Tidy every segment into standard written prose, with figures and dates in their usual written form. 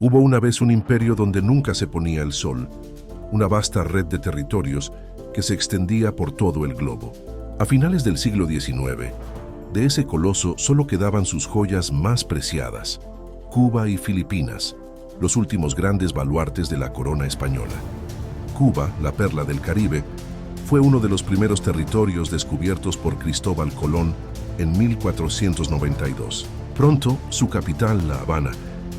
Hubo una vez un imperio donde nunca se ponía el sol, una vasta red de territorios que se extendía por todo el globo. A finales del siglo XIX, de ese coloso solo quedaban sus joyas más preciadas, Cuba y Filipinas, los últimos grandes baluartes de la corona española. Cuba, la perla del Caribe, fue uno de los primeros territorios descubiertos por Cristóbal Colón en 1492. Pronto, su capital, La Habana,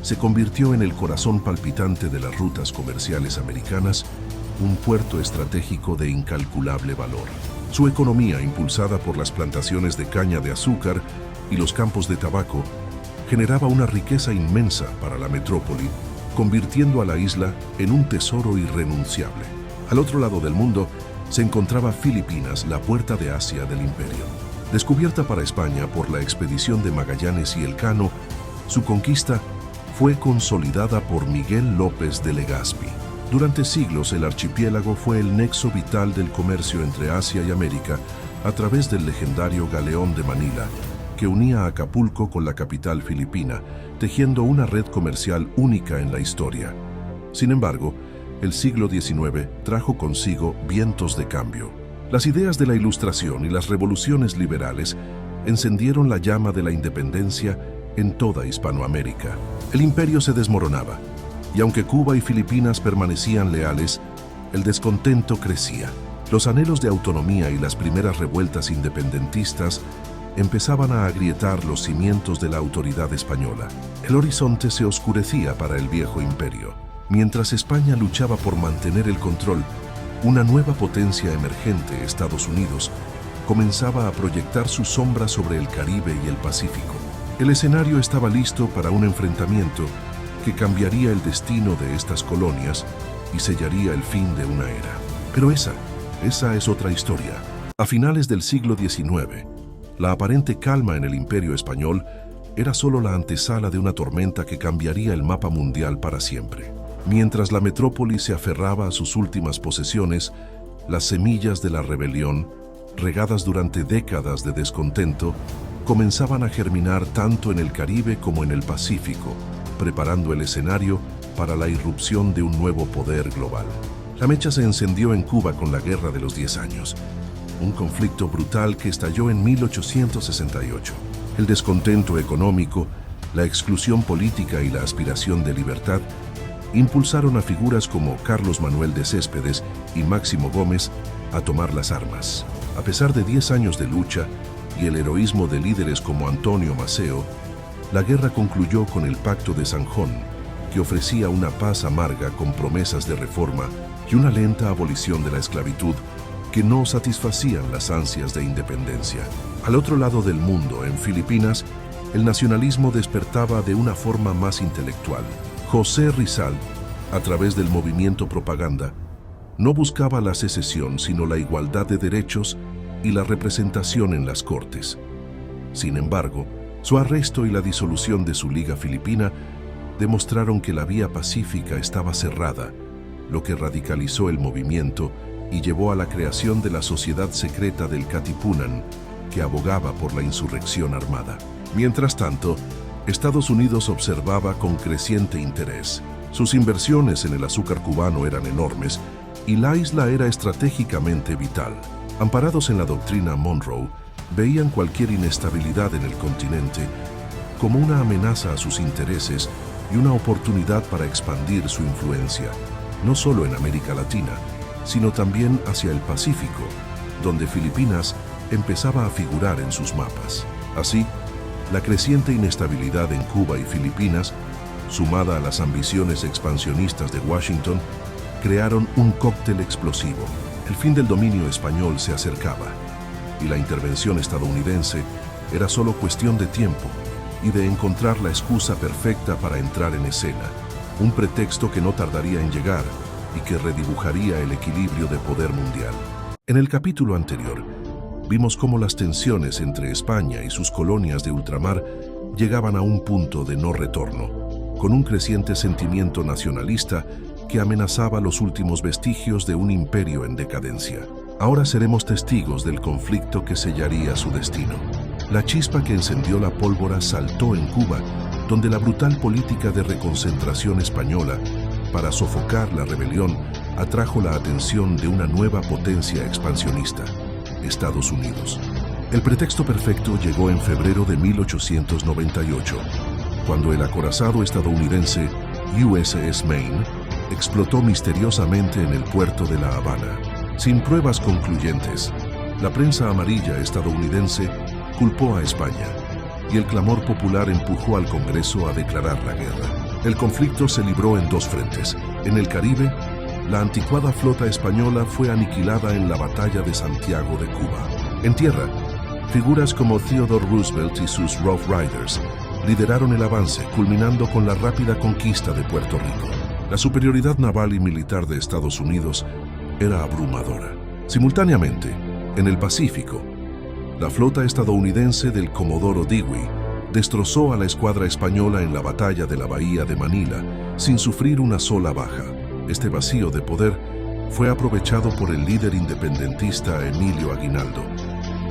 se convirtió en el corazón palpitante de las rutas comerciales americanas, un puerto estratégico de incalculable valor. Su economía, impulsada por las plantaciones de caña de azúcar y los campos de tabaco, generaba una riqueza inmensa para la metrópoli, convirtiendo a la isla en un tesoro irrenunciable. Al otro lado del mundo se encontraba Filipinas, la puerta de Asia del imperio. Descubierta para España por la expedición de Magallanes y Elcano, su conquista fue consolidada por Miguel López de Legazpi. Durante siglos el archipiélago fue el nexo vital del comercio entre Asia y América a través del legendario Galeón de Manila, que unía a Acapulco con la capital filipina, tejiendo una red comercial única en la historia. Sin embargo, el siglo XIX trajo consigo vientos de cambio. Las ideas de la Ilustración y las revoluciones liberales encendieron la llama de la independencia en toda Hispanoamérica. El imperio se desmoronaba, y aunque Cuba y Filipinas permanecían leales, el descontento crecía. Los anhelos de autonomía y las primeras revueltas independentistas empezaban a agrietar los cimientos de la autoridad española. El horizonte se oscurecía para el viejo imperio. Mientras España luchaba por mantener el control, una nueva potencia emergente, Estados Unidos, comenzaba a proyectar su sombra sobre el Caribe y el Pacífico. El escenario estaba listo para un enfrentamiento que cambiaría el destino de estas colonias y sellaría el fin de una era. Pero esa es otra historia. A finales del siglo XIX, la aparente calma en el Imperio Español era solo la antesala de una tormenta que cambiaría el mapa mundial para siempre. Mientras la metrópoli se aferraba a sus últimas posesiones, las semillas de la rebelión, regadas durante décadas de descontento, comenzaban a germinar tanto en el Caribe como en el Pacífico, preparando el escenario para la irrupción de un nuevo poder global. La mecha se encendió en Cuba con la Guerra de los 10 años, un conflicto brutal que estalló en 1868. El descontento económico, la exclusión política y la aspiración de libertad impulsaron a figuras como Carlos Manuel de Céspedes y Máximo Gómez a tomar las armas. A pesar de 10 años de lucha y el heroísmo de líderes como Antonio Maceo, la guerra concluyó con el Pacto de Sanjón, que ofrecía una paz amarga con promesas de reforma y una lenta abolición de la esclavitud que no satisfacían las ansias de independencia. Al otro lado del mundo, en Filipinas, el nacionalismo despertaba de una forma más intelectual. José Rizal, a través del movimiento Propaganda, no buscaba la secesión, sino la igualdad de derechos y la representación en las Cortes. Sin embargo, su arresto y la disolución de su Liga Filipina demostraron que la vía pacífica estaba cerrada, lo que radicalizó el movimiento y llevó a la creación de la Sociedad Secreta del Katipunan, que abogaba por la insurrección armada. Mientras tanto, Estados Unidos observaba con creciente interés. Sus inversiones en el azúcar cubano eran enormes y la isla era estratégicamente vital. Amparados en la doctrina Monroe, veían cualquier inestabilidad en el continente como una amenaza a sus intereses y una oportunidad para expandir su influencia, no solo en América Latina, sino también hacia el Pacífico, donde Filipinas empezaba a figurar en sus mapas. Así, la creciente inestabilidad en Cuba y Filipinas, sumada a las ambiciones expansionistas de Washington, crearon un cóctel explosivo. El fin del dominio español se acercaba, y la intervención estadounidense era solo cuestión de tiempo y de encontrar la excusa perfecta para entrar en escena, un pretexto que no tardaría en llegar y que redibujaría el equilibrio de poder mundial. En el capítulo anterior, vimos cómo las tensiones entre España y sus colonias de ultramar llegaban a un punto de no retorno, con un creciente sentimiento nacionalista que amenazaba los últimos vestigios de un imperio en decadencia. Ahora seremos testigos del conflicto que sellaría su destino. La chispa que encendió la pólvora saltó en Cuba donde la brutal política de reconcentración española para sofocar la rebelión atrajo la atención de una nueva potencia expansionista, Estados Unidos. El pretexto perfecto llegó en febrero de 1898, cuando el acorazado estadounidense USS Maine explotó misteriosamente en el puerto de La Habana. Sin pruebas concluyentes, la prensa amarilla estadounidense culpó a España y el clamor popular empujó al Congreso a declarar la guerra. El conflicto se libró en dos frentes. En el Caribe, la anticuada flota española fue aniquilada en la Batalla de Santiago de Cuba. En tierra, figuras como Theodore Roosevelt y sus Rough Riders lideraron el avance, culminando con la rápida conquista de Puerto Rico. La superioridad naval y militar de Estados Unidos era abrumadora. Simultáneamente, en el Pacífico, la flota estadounidense del Comodoro Dewey destrozó a la escuadra española en la batalla de la Bahía de Manila sin sufrir una sola baja. Este vacío de poder fue aprovechado por el líder independentista Emilio Aguinaldo,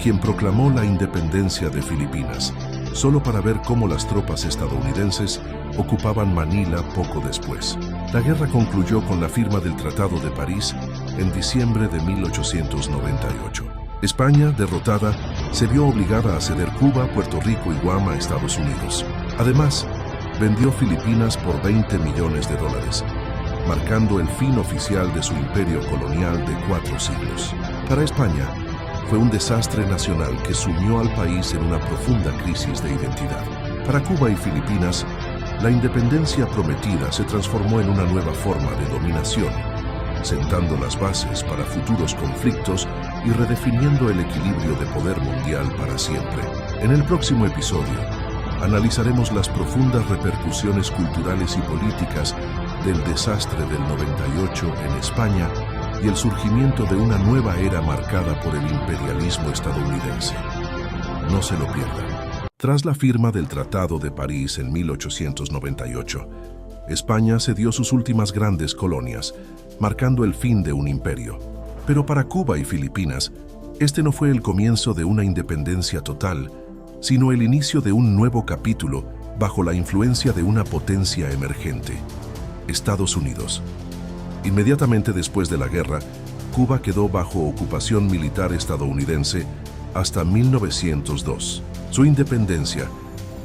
quien proclamó la independencia de Filipinas, solo para ver cómo las tropas estadounidenses ocupaban Manila poco después. La guerra concluyó con la firma del Tratado de París en diciembre de 1898. España, derrotada, se vio obligada a ceder Cuba, Puerto Rico y Guam a Estados Unidos. Además, vendió Filipinas por $20 millones, marcando el fin oficial de su imperio colonial de 4 siglos. Para España, fue un desastre nacional que sumió al país en una profunda crisis de identidad. Para Cuba y Filipinas, la independencia prometida se transformó en una nueva forma de dominación, sentando las bases para futuros conflictos y redefiniendo el equilibrio de poder mundial para siempre. En el próximo episodio, analizaremos las profundas repercusiones culturales y políticas del desastre del 98 en España y el surgimiento de una nueva era marcada por el imperialismo estadounidense. No se lo pierdan. Tras la firma del Tratado de París en 1898, España cedió sus últimas grandes colonias, marcando el fin de un imperio. Pero para Cuba y Filipinas, este no fue el comienzo de una independencia total, sino el inicio de un nuevo capítulo bajo la influencia de una potencia emergente, Estados Unidos. Inmediatamente después de la guerra, Cuba quedó bajo ocupación militar estadounidense hasta 1902. Su independencia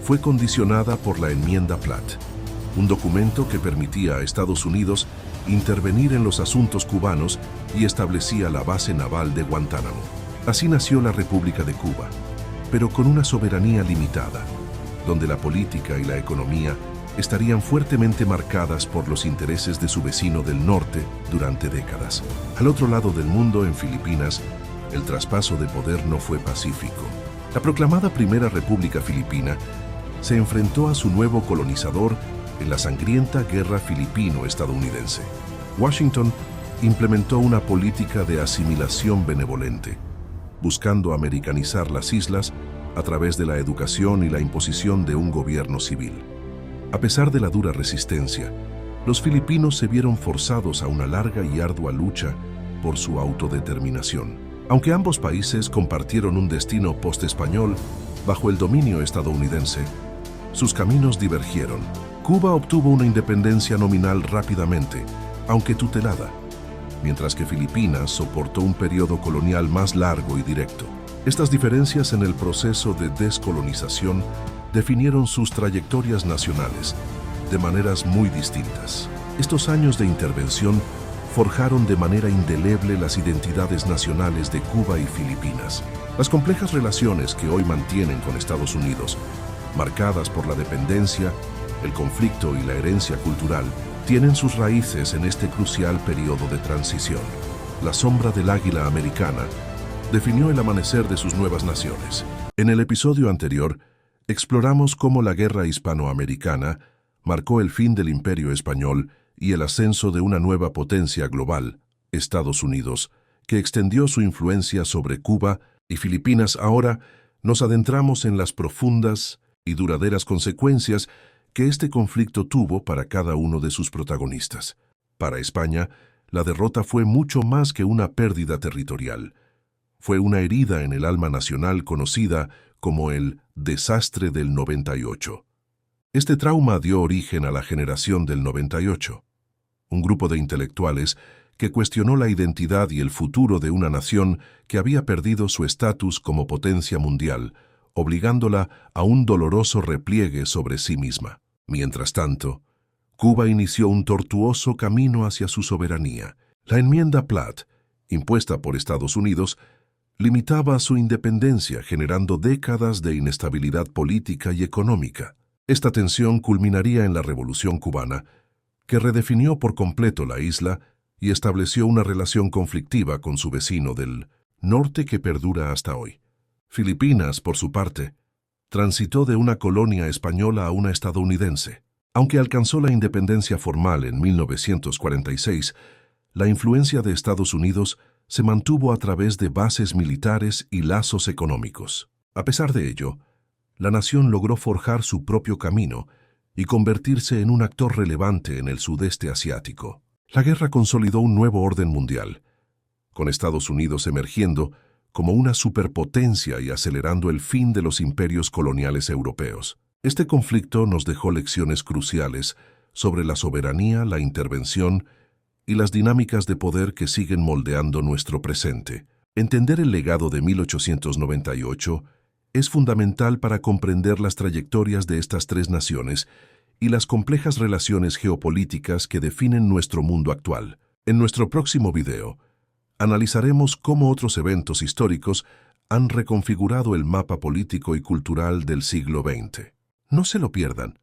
fue condicionada por la Enmienda Platt, un documento que permitía a Estados Unidos intervenir en los asuntos cubanos y establecía la base naval de Guantánamo. Así nació la República de Cuba, pero con una soberanía limitada, donde la política y la economía estarían fuertemente marcadas por los intereses de su vecino del norte durante décadas. Al otro lado del mundo, en Filipinas, el traspaso de poder no fue pacífico. La proclamada Primera República Filipina se enfrentó a su nuevo colonizador en la sangrienta guerra filipino-estadounidense. Washington implementó una política de asimilación benevolente, buscando americanizar las islas a través de la educación y la imposición de un gobierno civil. A pesar de la dura resistencia, los filipinos se vieron forzados a una larga y ardua lucha por su autodeterminación. Aunque ambos países compartieron un destino post-español bajo el dominio estadounidense, sus caminos divergieron. Cuba obtuvo una independencia nominal rápidamente, aunque tutelada, mientras que Filipinas soportó un periodo colonial más largo y directo. Estas diferencias en el proceso de descolonización definieron sus trayectorias nacionales de maneras muy distintas. Estos años de intervención forjaron de manera indeleble las identidades nacionales de Cuba y Filipinas. Las complejas relaciones que hoy mantienen con Estados Unidos, marcadas por la dependencia, el conflicto y la herencia cultural, tienen sus raíces en este crucial periodo de transición. La sombra del águila americana definió el amanecer de sus nuevas naciones. En el episodio anterior, exploramos cómo la guerra hispanoamericana marcó el fin del Imperio Español y el ascenso de una nueva potencia global, Estados Unidos, que extendió su influencia sobre Cuba y Filipinas. Ahora nos adentramos en las profundas y duraderas consecuencias que este conflicto tuvo para cada uno de sus protagonistas. Para España, la derrota fue mucho más que una pérdida territorial. Fue una herida en el alma nacional conocida como el desastre del 98. Este trauma dio origen a la generación del 98, un grupo de intelectuales que cuestionó la identidad y el futuro de una nación que había perdido su estatus como potencia mundial, obligándola a un doloroso repliegue sobre sí misma. Mientras tanto, Cuba inició un tortuoso camino hacia su soberanía. La enmienda Platt, impuesta por Estados Unidos, limitaba su independencia, generando décadas de inestabilidad política y económica. Esta tensión culminaría en la Revolución cubana, que redefinió por completo la isla y estableció una relación conflictiva con su vecino del norte que perdura hasta hoy. Filipinas, por su parte, transitó de una colonia española a una estadounidense. Aunque alcanzó la independencia formal en 1946, la influencia de Estados Unidos se mantuvo a través de bases militares y lazos económicos. A pesar de ello, la nación logró forjar su propio camino y convertirse en un actor relevante en el sudeste asiático. La guerra consolidó un nuevo orden mundial, con Estados Unidos emergiendo como una superpotencia y acelerando el fin de los imperios coloniales europeos. Este conflicto nos dejó lecciones cruciales sobre la soberanía, la intervención y las dinámicas de poder que siguen moldeando nuestro presente. Entender el legado de 1898 es fundamental para comprender las trayectorias de estas tres naciones y las complejas relaciones geopolíticas que definen nuestro mundo actual. En nuestro próximo video, analizaremos cómo otros eventos históricos han reconfigurado el mapa político y cultural del siglo XX. No se lo pierdan.